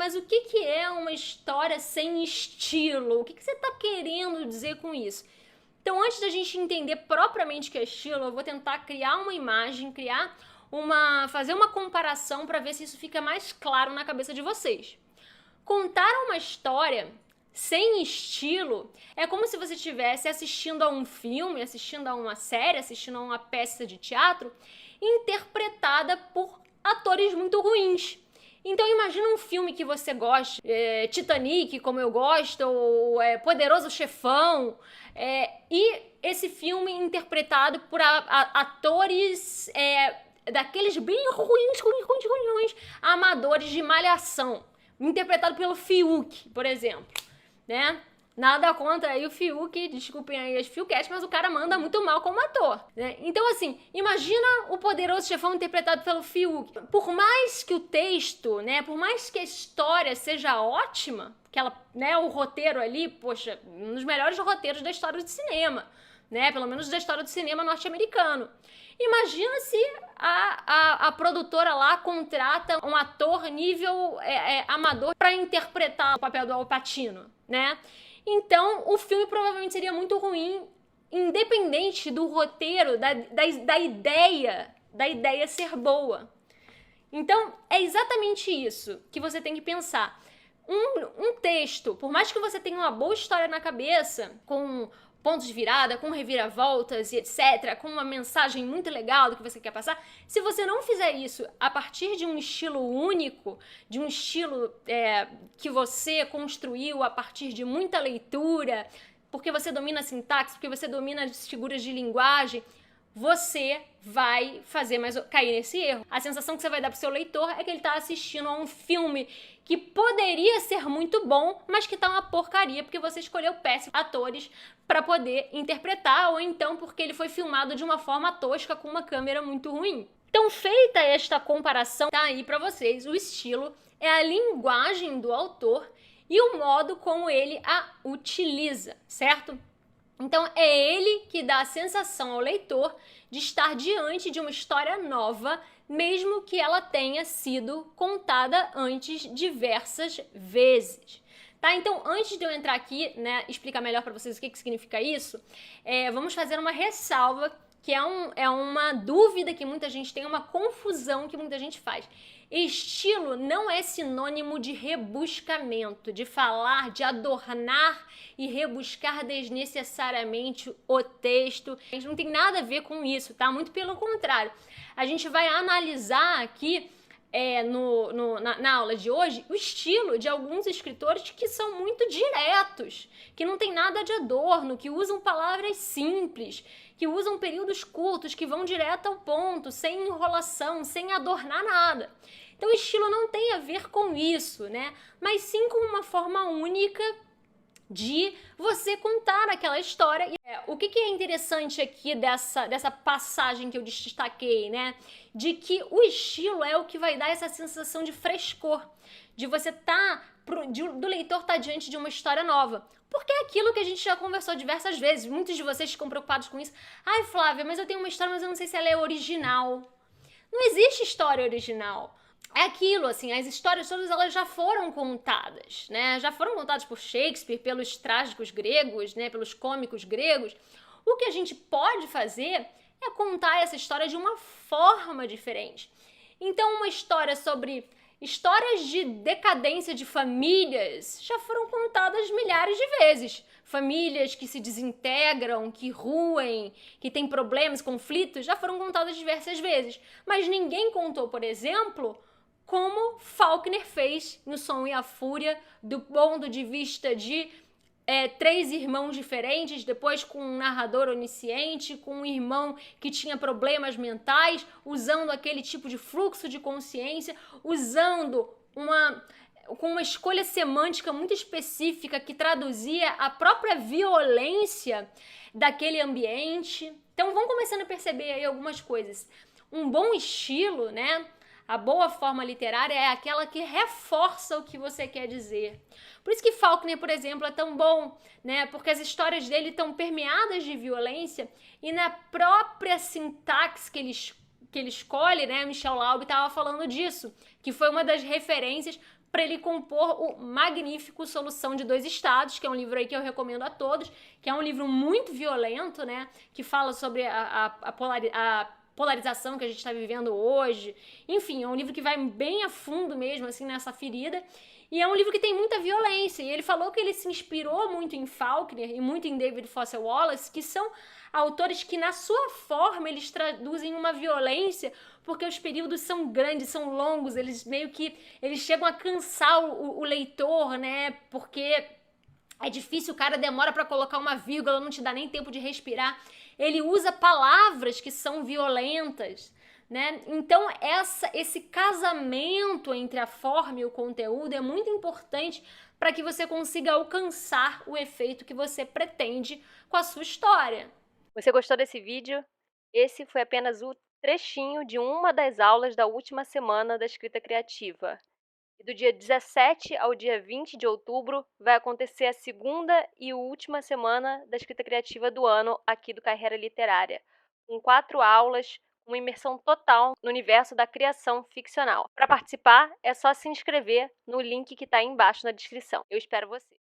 mas o que que é uma história sem estilo? O que que você está querendo dizer com isso? Então, antes da gente entender propriamente o que é estilo, eu vou tentar criar uma imagem, fazer uma comparação para ver se isso fica mais claro na cabeça de vocês. Contar uma história sem estilo é como se você estivesse assistindo a um filme, assistindo a uma série, assistindo a uma peça de teatro interpretada por atores muito ruins. Então imagina um filme que você gosta, Titanic, como eu gosto, ou Poderoso Chefão, e esse filme interpretado por atores daqueles bem ruins, amadores de Malhação, interpretado pelo Fiuk, por exemplo, né? Nada contra aí o Fiuk, desculpem aí as Fiuquettes, mas o cara manda muito mal como ator, né? Então, assim, imagina o Poderoso Chefão interpretado pelo Fiuk. Por mais que o texto, né, por mais que a história seja ótima, que ela, né, o roteiro ali, poxa, um dos melhores roteiros da história do cinema, né, pelo menos da história do cinema norte-americano. Imagina se a produtora lá contrata um ator nível amador para interpretar o papel do Al Pacino, né? Então, o filme provavelmente seria muito ruim, independente do roteiro, da ideia ser boa. Então, é exatamente isso que você tem que pensar. Um texto, por mais que você tenha uma boa história na cabeça, com pontos de virada, com reviravoltas e etc., com uma mensagem muito legal do que você quer passar, se você não fizer isso a partir de um estilo único, de um estilo que você construiu a partir de muita leitura, porque você domina a sintaxe, porque você domina as figuras de linguagem, você vai cair nesse erro. A sensação que você vai dar pro seu leitor é que ele tá assistindo a um filme que poderia ser muito bom, mas que tá uma porcaria porque você escolheu péssimos atores para poder interpretar, ou então porque ele foi filmado de uma forma tosca com uma câmera muito ruim. Então, feita esta comparação, tá aí para vocês. O estilo é a linguagem do autor e o modo como ele a utiliza, certo? Então, é ele que dá a sensação ao leitor de estar diante de uma história nova, mesmo que ela tenha sido contada antes diversas vezes. Tá? Então, antes de eu entrar aqui, né, explicar melhor para vocês o que significa isso, vamos fazer uma ressalva, que é uma dúvida que muita gente tem, uma confusão que muita gente faz. Estilo não é sinônimo de rebuscamento, de falar, de adornar e rebuscar desnecessariamente o texto. A gente não tem nada a ver com isso, tá? Muito pelo contrário. A gente vai analisar aqui na aula de hoje o estilo de alguns escritores que são muito diretos, que não tem nada de adorno, que usam palavras simples, que usam períodos curtos, que vão direto ao ponto, sem enrolação, sem adornar nada. Então o estilo não tem a ver com isso, né? Mas sim com uma forma única de você contar aquela história. O que é interessante aqui dessa passagem que eu destaquei, né? De que o estilo é o que vai dar essa sensação de frescor, de você do leitor estar diante de uma história nova. Porque é aquilo que a gente já conversou diversas vezes. Muitos de vocês ficam preocupados com isso. Ai, Flávia, mas eu tenho uma história, mas eu não sei se ela é original. Não existe história original. É aquilo, assim, as histórias todas elas já foram contadas, né? Já foram contadas por Shakespeare, pelos trágicos gregos, né? Pelos cômicos gregos. O que a gente pode fazer é contar essa história de uma forma diferente. Então, uma história sobre histórias de decadência de famílias já foram contadas milhares de vezes. Famílias que se desintegram, que ruem, que têm problemas, conflitos, já foram contadas diversas vezes. Mas ninguém contou, por exemplo, como Faulkner fez no Som e a Fúria, do ponto de vista de três irmãos diferentes, depois com um narrador onisciente, com um irmão que tinha problemas mentais, usando aquele tipo de fluxo de consciência, usando com uma escolha semântica muito específica que traduzia a própria violência daquele ambiente. Então vão começando a perceber aí algumas coisas. Um bom estilo, né? A boa forma literária é aquela que reforça o que você quer dizer. Por isso que Faulkner, por exemplo, é tão bom, né? Porque as histórias dele estão permeadas de violência e na própria sintaxe que ele escolhe, né? Michel Laub estava falando disso, que foi uma das referências para ele compor o magnífico Solução de Dois Estados, que é um livro aí que eu recomendo a todos, que é um livro muito violento, né, que fala sobre a polarização que a gente está vivendo hoje. Enfim, é um livro que vai bem a fundo mesmo, assim, nessa ferida. E é um livro que tem muita violência. E ele falou que ele se inspirou muito em Faulkner e muito em David Foster Wallace, que são autores que, na sua forma, eles traduzem uma violência, porque os períodos são grandes, são longos, eles meio que eles chegam a cansar o leitor, né? Porque é difícil, o cara demora para colocar uma vírgula, não te dá nem tempo de respirar. Ele usa palavras que são violentas, né? Então, esse casamento entre a forma e o conteúdo é muito importante para que você consiga alcançar o efeito que você pretende com a sua história. Você gostou desse vídeo? Esse foi apenas o trechinho de uma das aulas da última semana da escrita criativa. E do dia 17 ao dia 20 de outubro vai acontecer a segunda e última semana da escrita criativa do ano aqui do Carreira Literária, com 4 aulas, uma imersão total no universo da criação ficcional. Para participar, é só se inscrever no link que está aí embaixo na descrição. Eu espero você!